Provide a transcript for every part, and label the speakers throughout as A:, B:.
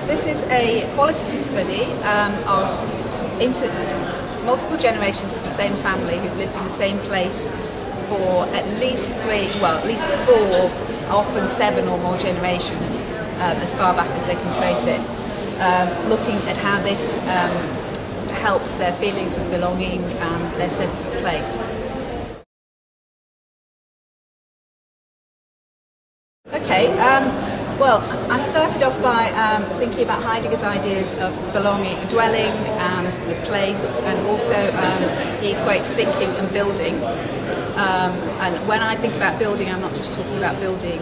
A: This is a qualitative study of multiple generations of the same family who've lived in the same place for at least four, often 7 or more generations, as far back as they can trace it, looking at how this helps their feelings of belonging and their sense of place. Okay, well, I started off by thinking about Heidegger's ideas of belonging, dwelling and the place, and also he equates thinking and building. And when I think about building, I'm not just talking about building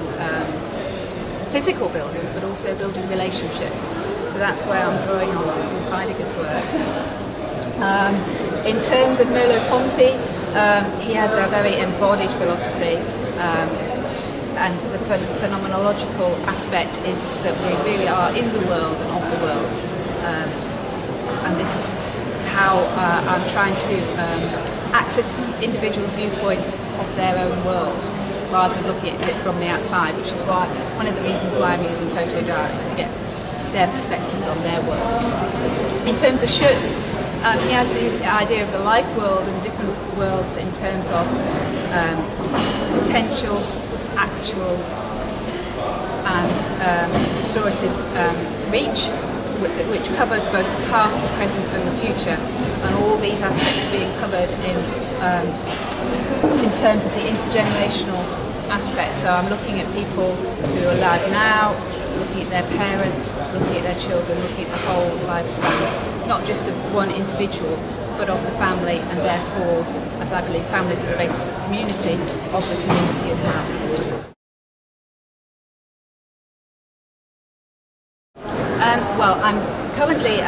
A: physical buildings, but also building relationships. So that's where I'm drawing on some of Heidegger's work. In terms of Merleau-Ponty, he has a very embodied philosophy. And the phenomenological aspect is that we really are in the world and of the world. And this is how I'm trying to access individuals' viewpoints of their own world, rather than looking at it from the outside, which is why one of the reasons why I'm using photo diaries, to get their perspectives on their world. In terms of Schutz, he has the idea of the life world and different worlds in terms of potential, actual and restorative reach, which covers both the past, the present and the future, and all these aspects are being covered in terms of the intergenerational aspect. So I'm looking at people who are alive now, looking at their parents, looking at their children, looking at the whole lifespan, not just of one individual, but of the family, and therefore, as I believe, families are the basis of community, of the community as well. Well, I'm currently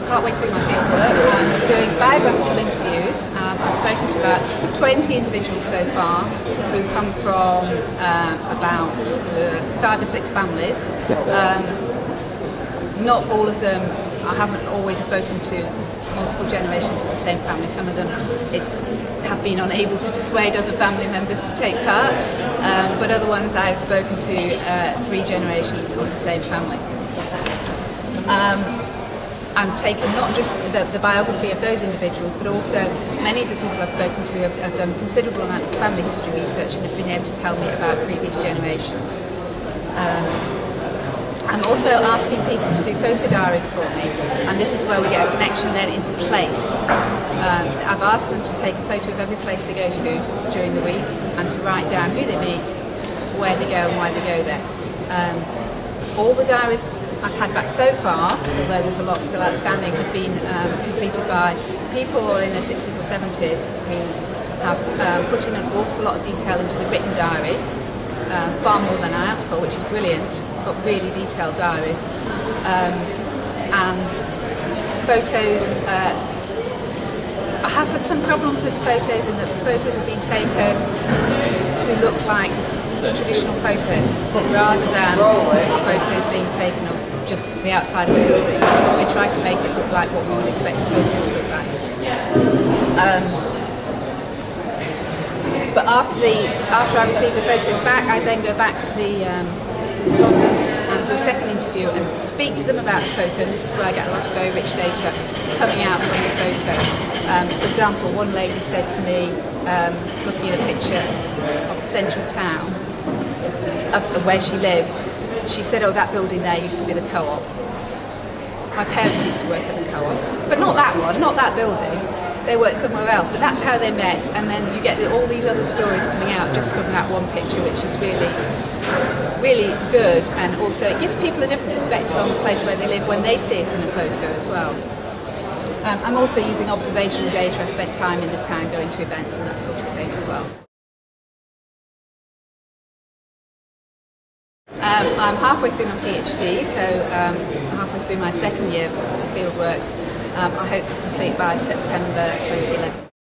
A: partway through my fieldwork. I'm doing biographical interviews. I've spoken to about 20 individuals so far who come from about 5 or 6 families. Not all of them, I haven't always spoken to multiple generations of the same family. Some of them have been unable to persuade other family members to take part, but other ones I've spoken to 3 generations of the same family. I'm taking not just the biography of those individuals, but also many of the people I've spoken to have done considerable amount of family history research and have been able to tell me about previous generations. I'm also asking people to do photo diaries for me, and this is where we get a connection then into place. I've asked them to take a photo of every place they go to during the week and to write down who they meet, where they go and why they go there. All the diaries I've had back so far, although there's a lot still outstanding, have been completed by people in their 60s or 70s who have put in an awful lot of detail into the written diary, far more than I asked for, which is brilliant. Got really detailed diaries. And photos, I have had some problems with photos in that the photos have been taken to look like traditional photos, rather than photos being taken of just the outside of a building. They try to make it look like what we would expect a photo to look like. But after I receive the photos back, I then go back to the respondent and do a second interview and speak to them about the photo, and this is where I get a lot of very rich data coming out from the photo. For example, one lady said to me, looking at a picture of the central town, of where she lives, she said, "Oh, that building there used to be the co-op. My parents used to work at the co-op, but not that one, not that building. They worked somewhere else." But that's how they met, and then you get all these other stories coming out just from that one picture, which is really, really good, and also it gives people a different perspective on the place where they live when they see it in the photo as well. I'm also using observational data. I spent time in the town going to events and that sort of thing as well. I'm halfway through my PhD, so halfway through my second year of fieldwork. I hope to complete by September 2011.